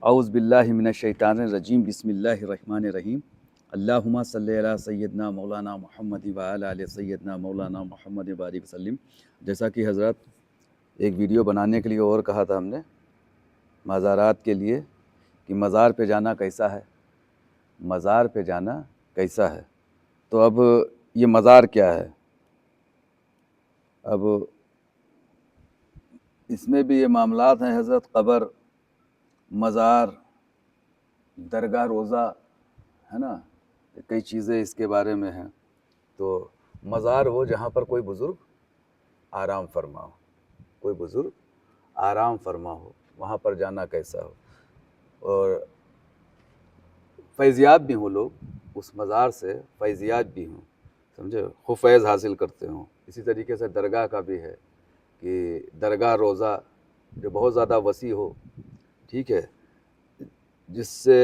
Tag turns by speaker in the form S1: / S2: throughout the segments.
S1: اعوذ باللہ من الشیطان الرجیم بسم اللہ الرحمن الرحیم اللہم صلی علی سیدنا مولانا محمد وعلی آل سیدنا مولانا محمد بارک وسلم۔ جیسا کہ حضرات ایک ویڈیو بنانے کے لیے اور کہا تھا ہم نے مزارات کے لیے کہ مزار پہ جانا کیسا ہے، مزار پہ جانا کیسا ہے۔ تو اب یہ مزار کیا ہے؟ اب اس میں بھی یہ معاملات ہیں حضرت، قبر، مزار، درگاہ روزہ، ہے نا، کئی چیزیں اس کے بارے میں ہیں۔ تو مزار وہ جہاں پر کوئی بزرگ آرام فرما ہو، کوئی بزرگ آرام فرما ہو، وہاں پر جانا کیسا ہو، اور فیضیاب بھی ہوں لوگ، اس مزار سے فیضیاب بھی ہوں، سمجھے، خوب فیض حاصل کرتے ہوں۔ اسی طریقے سے درگاہ کا بھی ہے کہ درگاہ روزہ جو بہت زیادہ وسیع ہو، ٹھیک ہے، جس سے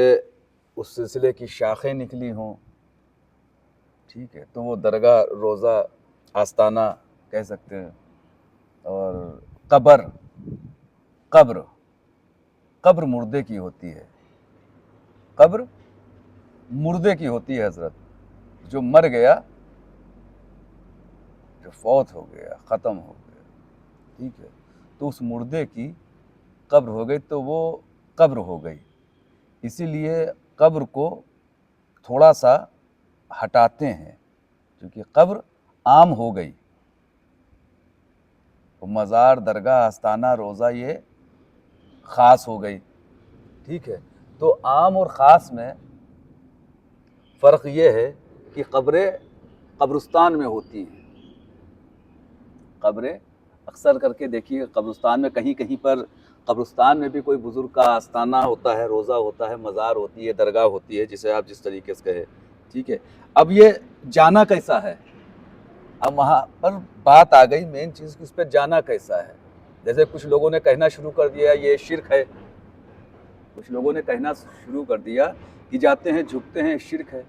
S1: اس سلسلے کی شاخیں نکلی ہوں، ٹھیک ہے، تو وہ درگاہ روزہ آستانہ کہہ سکتے ہیں۔ اور قبر، قبر قبر مردے کی ہوتی ہے، قبر مردے کی ہوتی ہے حضرت، جو مر گیا، جو فوت ہو گیا، ختم ہو گیا، ٹھیک ہے، تو اس مردے کی قبر ہو گئی، تو وہ قبر ہو گئی۔ اسی لیے قبر کو تھوڑا سا ہٹاتے ہیں، کیونکہ قبر عام ہو گئی، مزار، درگاہ، آستانہ، روزہ یہ خاص ہو گئی، ٹھیک ہے۔ تو عام اور خاص میں فرق یہ ہے کہ قبریں قبرستان میں ہوتی ہیں، قبریں اکثر کر کے دیکھیے قبرستان میں، کہیں کہیں پر قبرستان میں بھی کوئی بزرگ کا آستانہ ہوتا ہے، روزہ ہوتا ہے، مزار ہوتی ہے، درگاہ ہوتی ہے، جسے آپ جس طریقے سے کہے، ٹھیک ہے۔ اب یہ جانا کیسا ہے؟ اب وہاں پر بات آ گئی مین چیز کہ اس پہ جانا کیسا ہے۔ جیسے کچھ لوگوں نے کہنا شروع کر دیا یہ شرک ہے، کچھ لوگوں نے کہنا شروع کر دیا کہ جاتے ہیں جھکتے ہیں، شرک ہے۔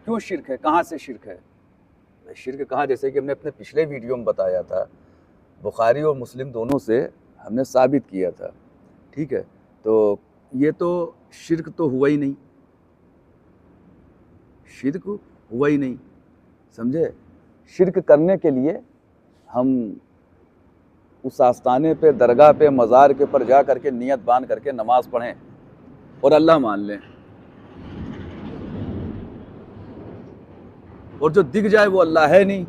S1: کیوں شرک ہے؟ کہاں سے شرک ہے؟ شرک کہاں؟ جیسے کہ ہم نے اپنے پچھلے ویڈیو میں بتایا تھا، بخاری اور مسلم دونوں سے ہم نے ثابت کیا تھا، ٹھیک ہے۔ تو یہ تو شرک تو ہوا ہی نہیں، شرک ہوا ہی نہیں، سمجھے۔ شرک کرنے کے لیے ہم اس آستانے پہ، درگاہ پہ، مزار کے پر جا کر کے نیت باندھ کر کے نماز پڑھیں اور اللہ مان لیں، اور جو دکھ جائے وہ اللہ ہے نہیں،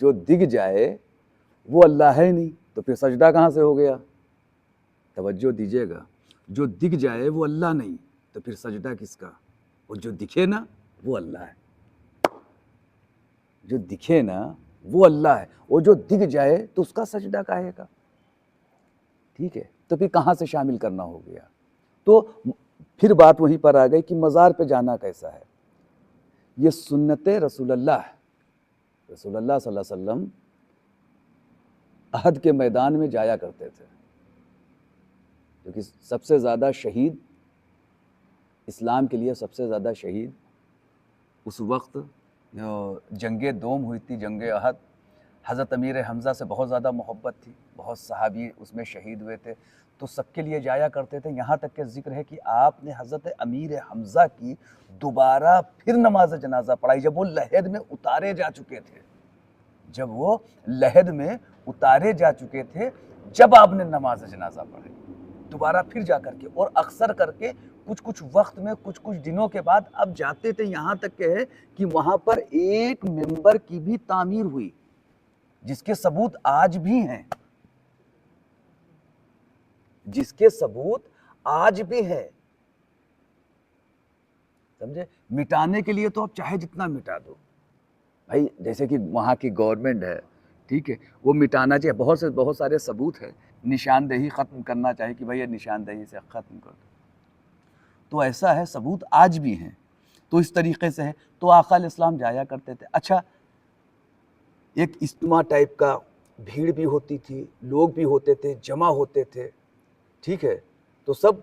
S1: جو دکھ جائے وہ اللہ ہے نہیں، تو پھر سجدہ کہاں سے ہو گیا؟ توجہ دیجیے گا، جو دکھ جائے وہ اللہ نہیں، تو پھر سجدہ کس کا؟ وہ جو دکھے نا وہ اللہ ہے، جو دکھے نا وہ اللہ ہے، وہ جو دکھ جائے تو اس کا سجدہ کاہے کا؟ ٹھیک ہے، تو پھر کہاں سے شامل کرنا ہو گیا؟ تو پھر بات وہیں پر آ گئی کہ مزار پہ جانا کیسا ہے۔ یہ سنت رسول اللہ ہے، رسول اللہ صلی اللہ علیہ وسلم احد کے میدان میں جایا کرتے تھے، کیونکہ سب سے زیادہ شہید، اسلام کے لیے سب سے زیادہ شہید اس وقت جنگ دوم ہوئی تھی، جنگ احد، حضرت امیر حمزہ سے بہت زیادہ محبت تھی، بہت صحابی اس میں شہید ہوئے تھے، تو سب کے لیے جایا کرتے تھے۔ یہاں تک کہ ذکر ہے کہ آپ نے حضرت امیر حمزہ کی دوبارہ پھر نماز جنازہ پڑھائی، جب وہ لحد میں اتارے جا چکے تھے، جب وہ لحد میں اتارے جا چکے تھے، جب آپ نے نماز جنازہ پڑھی دوبارہ پھر جا کر کے، اور اکثر کر کے کچھ وقت میں، کچھ دنوں کے بعد اب جاتے تھے، یہاں تک کہ وہاں پر ایک منبر کی بھی تعمیر ہوئی، جس کے ثبوت آج بھی ہیں، جس کے ثبوت آج بھی ہے، سمجھے۔ مٹانے کے لیے تو اب چاہے جتنا مٹا دو بھائی، جیسے کہ وہاں کی گورنمنٹ ہے، ٹھیک ہے، وہ مٹانا چاہیے، بہت سارے ثبوت ہے، نشاندہی ختم کرنا چاہیے کہ بھائی یہ نشاندہی سے ختم کر دو، تو ایسا ہے، ثبوت آج بھی ہیں، تو اس طریقے سے ہے۔ تو آقا علیہ السلام جایا کرتے تھے۔ اچھا، ایک اجتماع ٹائپ کا، بھیڑ بھی ہوتی تھی، لوگ بھی ہوتے تھے، جمع ہوتے تھے، ٹھیک ہے، تو سب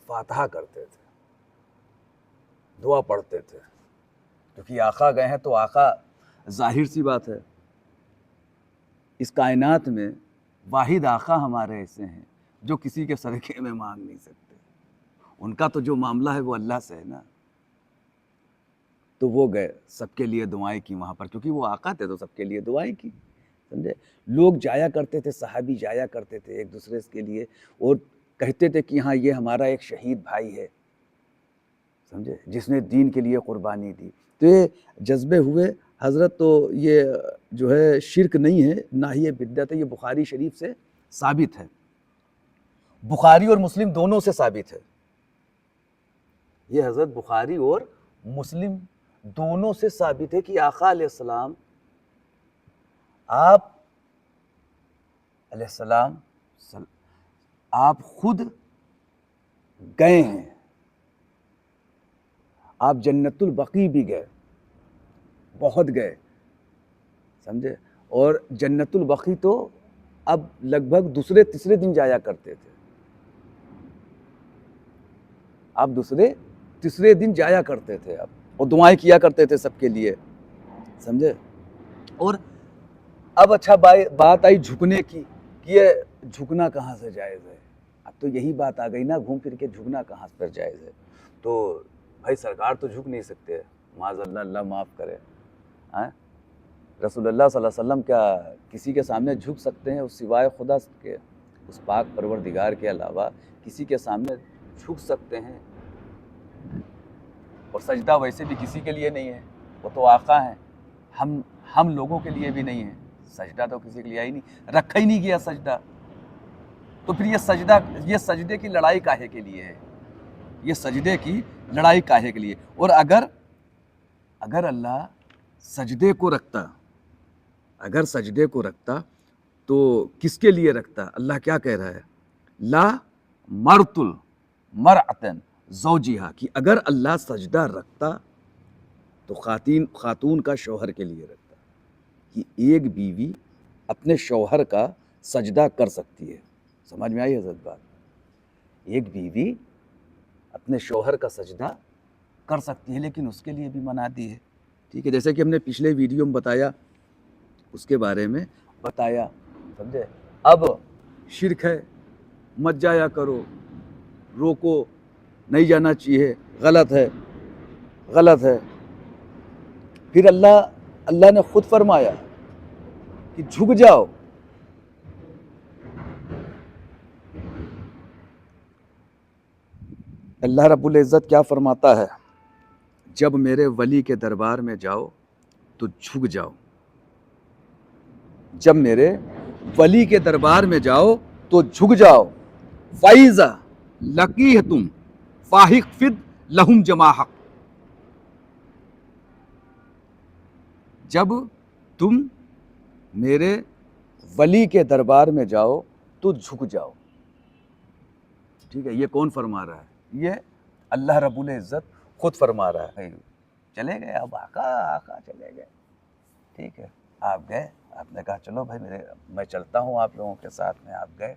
S1: فاتحہ کرتے تھے، دعا پڑھتے تھے، کیونکہ آقا گئے ہیں تو آقا، ظاہر سی بات ہے، اس کائنات میں واحد آقا ہمارے ایسے ہیں جو کسی کے صدقے میں مانگ نہیں سکتے. ان کا تو جو معاملہ ہے وہ اللہ سے ہے نا. تو وہ گئے, سب کے لیے دعائیں کی وہاں پر, کیونکہ وہ آقا تھے تو سب کے لیے دعائیں کی. سمجھے, لوگ جایا کرتے تھے, صحابی جایا کرتے تھے ایک دوسرے کے لیے, اور کہتے تھے کہ ہاں یہ ہمارا ایک شہید بھائی ہے, سمجھے, جس نے دین کے لیے قربانی دی. تو یہ جذبے ہوئے حضرت. تو یہ جو ہے شرک نہیں ہے, نہ ہی یہ بدعت ہے, یہ بخاری شریف سے ثابت ہے, بخاری اور مسلم دونوں سے ثابت ہے. یہ حضرت بخاری اور مسلم دونوں سے ثابت ہے کہ آقا علیہ السلام, آپ علیہ السلام, آپ خود گئے ہیں, آپ جنت البقیع بھی گئے, بہت گئے, سمجھے. اور جنت البقیع تو اب لگ بھگ دوسرے تیسرے دن جایا کرتے تھے, آپ دوسرے تیسرے دن جایا کرتے تھے آپ, اور دعائیں کیا کرتے تھے سب کے لیے, سمجھے. اور اب اچھا بات آئی جھکنے کی, کہ یہ جھکنا کہاں سے جائز ہے. اب تو یہی بات آ گئی نا گھوم پھر کے, جھکنا کہاں پر جائز ہے. تو بھائی سرکار تو جھک نہیں سکتے, معاذ اللہ, اللہ معاف کرے. رسول اللہ صلی اللہ علیہ وسلم کیا کسی کے سامنے جھک سکتے ہیں, اس سوائے خدا کے, اس پاک پروردگار کے علاوہ کسی کے سامنے جھک سکتے ہیں؟ اور سجدہ ویسے بھی کسی کے لیے نہیں ہے, وہ تو آقا ہیں, ہم لوگوں کے لیے بھی نہیں ہے. سجدہ تو کسی کے لیے ہی نہیں, رکھا ہی نہیں گیا سجدہ. تو پھر یہ سجدے کی لڑائی کاہے کے لیے ہے, یہ سجدے کی لڑائی کاہے کے لیے. اور اگر اللہ سجدے کو رکھتا, اگر سجدے کو رکھتا تو کس کے لیے رکھتا؟ اللہ کیا کہہ رہا ہے, لا مرتل مرعتن زوجیہا, کہ اگر اللہ سجدہ رکھتا تو خاتون کا شوہر کے لیے رکھتا, کہ ایک بیوی اپنے شوہر کا سجدہ کر سکتی ہے. سمجھ میں آئی حضرت بات؟ ایک بیوی اپنے شوہر کا سجدہ کر سکتی ہے, لیکن اس کے لیے بھی منع دی ہے. ٹھیک ہے, جیسے کہ ہم نے پچھلے ویڈیو میں بتایا, اس کے بارے میں بتایا, سمجھے. اب شرک ہے, مت جایا کرو, روکو, نہیں جانا چاہیے, غلط ہے, غلط ہے. پھر اللہ نے خود فرمایا کہ جھک جاؤ. اللہ رب العزت کیا فرماتا ہے, جب میرے ولی کے دربار میں جاؤ تو جھک جاؤ. جب میرے ولی کے دربار میں جاؤ تو جھک جاؤ. فَإِذَا لَقِيتُمْ فَاخْفِضْ لَهُمْ جَنَاحَكَ, جب تم میرے ولی کے دربار میں جاؤ تو جھک جاؤ. ٹھیک ہے, یہ کون فرما رہا ہے؟ یہ اللہ رب العزت خود فرما رہا ہے. چلے گئے اب آقا چلے گئے, ٹھیک ہے, آپ گئے, آپ نے کہا چلو بھائی میں چلتا ہوں آپ لوگوں کے ساتھ میں. آپ گئے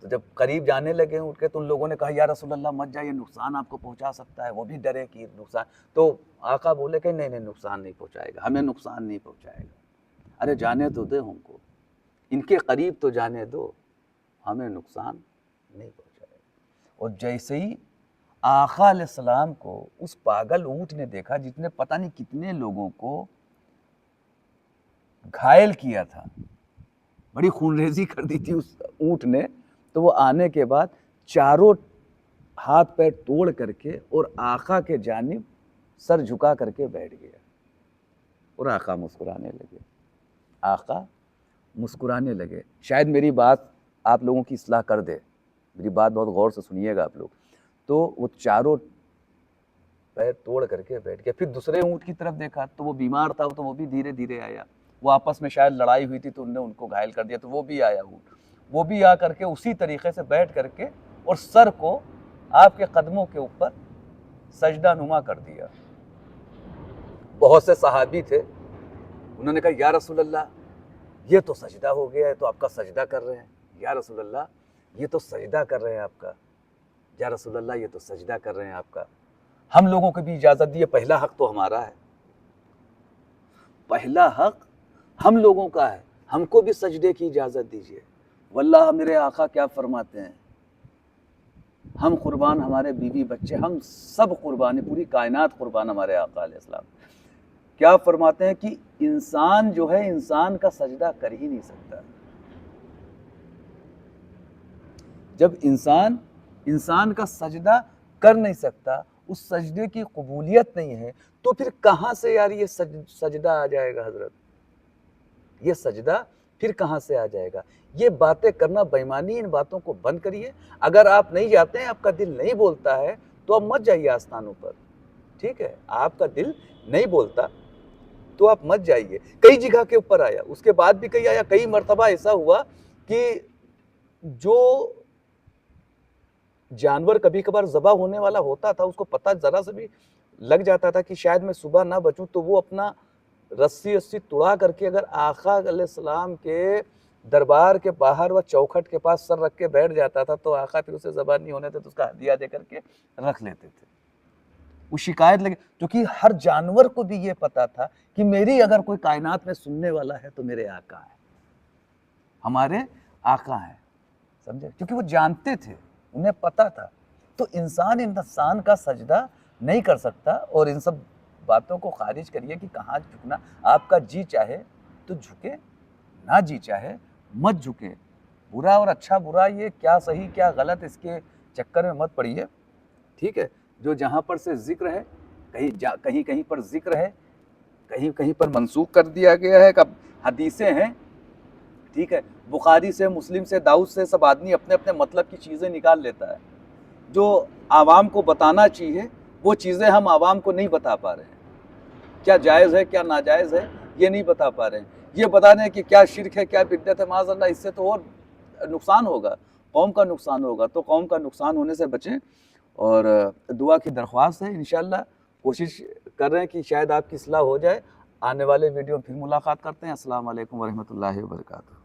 S1: تو جب قریب جانے لگے اٹھ کے, تو ان لوگوں نے کہا یا رسول اللہ مت جائیے, نقصان آپ کو پہنچا سکتا ہے. وہ بھی ڈرے کہ نقصان, تو آقا بولے کہ نہیں نقصان نہیں پہنچائے گا, ہمیں نقصان نہیں پہنچائے گا. ارے جانے تو دے ہم کو, ان کے قریب تو جانے دو, ہمیں نقصان نہیں پہنچائے گا. اور جیسے ہی آقا علیہ السلام کو اس پاگل اونٹ نے دیکھا, جس نے پتہ نہیں کتنے لوگوں کو گھائل کیا تھا, بڑی خونریزی کر دی تھی اس اونٹ نے, تو وہ آنے کے بعد چاروں ہاتھ پیر توڑ کر کے اور آقا کے جانب سر جھکا کر کے بیٹھ گیا. اور آقا مسکرانے لگے, آقا مسکرانے لگے. شاید میری بات آپ لوگوں کی اصلاح کر دے, میری بات بہت غور سے سنیے گا آپ لوگ. تو وہ چاروں پیر توڑ کر کے بیٹھ گیا. پھر دوسرے اونٹ کی طرف دیکھا تو وہ بیمار تھا, تو وہ بھی دھیرے دھیرے آیا. وہ آپس میں شاید لڑائی ہوئی تھی تو انہوں نے ان کو گھائل کر دیا, تو وہ بھی آیا اونٹ. وہ بھی آ کر کے اسی طریقے سے بیٹھ کر کے اور سر کو آپ کے قدموں کے اوپر سجدہ نما کر دیا. بہت سے صحابی تھے, انہوں نے کہا یا رسول اللہ یہ تو سجدہ ہو گیا ہے, تو آپ کا سجدہ کر رہے ہیں. یا رسول اللہ یہ تو سجدہ کر رہے ہیں آپ کا, یا رسول اللہ یہ تو سجدہ کر رہے ہیں آپ کا. ہم لوگوں کو بھی اجازت دی, پہلا حق تو ہمارا ہے, پہلا حق ہم لوگوں کا ہے, ہم کو بھی سجدے کی اجازت دیجیے. واللہ میرے آقا کیا فرماتے ہیں, ہم قربان, ہمارے بیوی بچے, ہم سب قربان, پوری کائنات قربان ہمارے آقا علیہ السلام. کیا فرماتے ہیں کہ انسان جو ہے انسان کا سجدہ کر ہی نہیں سکتا. جب انسان کا سجدہ کر نہیں سکتا, اس سجدے کی قبولیت نہیں ہے, تو پھر کہاں سے یار یہ سجدہ آ جائے گا حضرت؟ یہ سجدہ پھر کہاں سے آ جائے گا؟ یہ باتیں کرنا بے ایمانی, ان باتوں کو بند کریے. اگر آپ نہیں جاتے ہیں, آپ کا دل نہیں بولتا ہے, تو آپ مت جائیے آستانوں پر. ٹھیک ہے, آپ کا دل نہیں بولتا تو آپ مت جائیے. کئی جگہ کے اوپر آیا, اس کے بعد بھی کئی آیا. کئی مرتبہ ایسا ہوا کہ جو جانور کبھی کبھار ذبح ہونے والا ہوتا تھا, اس کو پتہ ذرا سے بھی لگ جاتا تھا کہ شاید میں صبح نہ بچوں, تو وہ اپنا رسی توڑا کر کے اگر آقا علیہ السلام کے دربار کے باہر و چوکھٹ کے پاس سر رکھ کے بیٹھ جاتا تھا, تو آقا پھر اسے ذبح نہیں ہونے تھے تو اس کا ہدیہ دے کر کے رکھ لیتے تھے. وہ شکایت لگے, کیونکہ ہر جانور کو بھی یہ پتا تھا کہ میری اگر کوئی کائنات میں سننے والا ہے تو میرے آقا ہے, ہمارے آقا ہیں. سمجھے؟ کیونکہ وہ جانتے تھے, انہیں پتا تھا. تو انسان کا سجدہ نہیں کر سکتا. اور ان سب باتوں کو خارج کریے کہ کہاں جھکنا. آپ کا جی چاہے تو جھکے, نہ جی چاہے مت جھکے. برا اور اچھا برا, یہ کیا صحیح کیا غلط, اس کے چکر میں مت پڑیے. ٹھیک ہے, جو جہاں پر سے ذکر ہے, کہیں پر ذکر ہے, کہیں پر منسوخ کر دیا گیا ہے, حدیثیں ہیں. ٹھیک ہے, بخاری سے, مسلم سے, داؤد سے, سب آدمی اپنے اپنے مطلب کی چیزیں نکال لیتا ہے. جو عوام کو بتانا چاہیے وہ چیزیں ہم عوام کو نہیں بتا پا رہے ہیں. کیا جائز ہے, کیا ناجائز ہے, یہ نہیں بتا پا رہے ہیں. یہ بتا رہے ہیں کہ کیا شرک ہے, کیا بدعت ہے. معاذ اللہ, اس سے تو اور نقصان ہوگا, قوم کا نقصان ہوگا. تو قوم کا نقصان ہونے سے بچیں. اور دعا کی درخواست ہے, انشاءاللہ کوشش کر رہے ہیں کہ شاید آپ کی اصلاح ہو جائے. آنے والے ویڈیو پھر ملاقات کرتے ہیں. السلام علیکم ورحمۃ اللہ وبرکاتہ.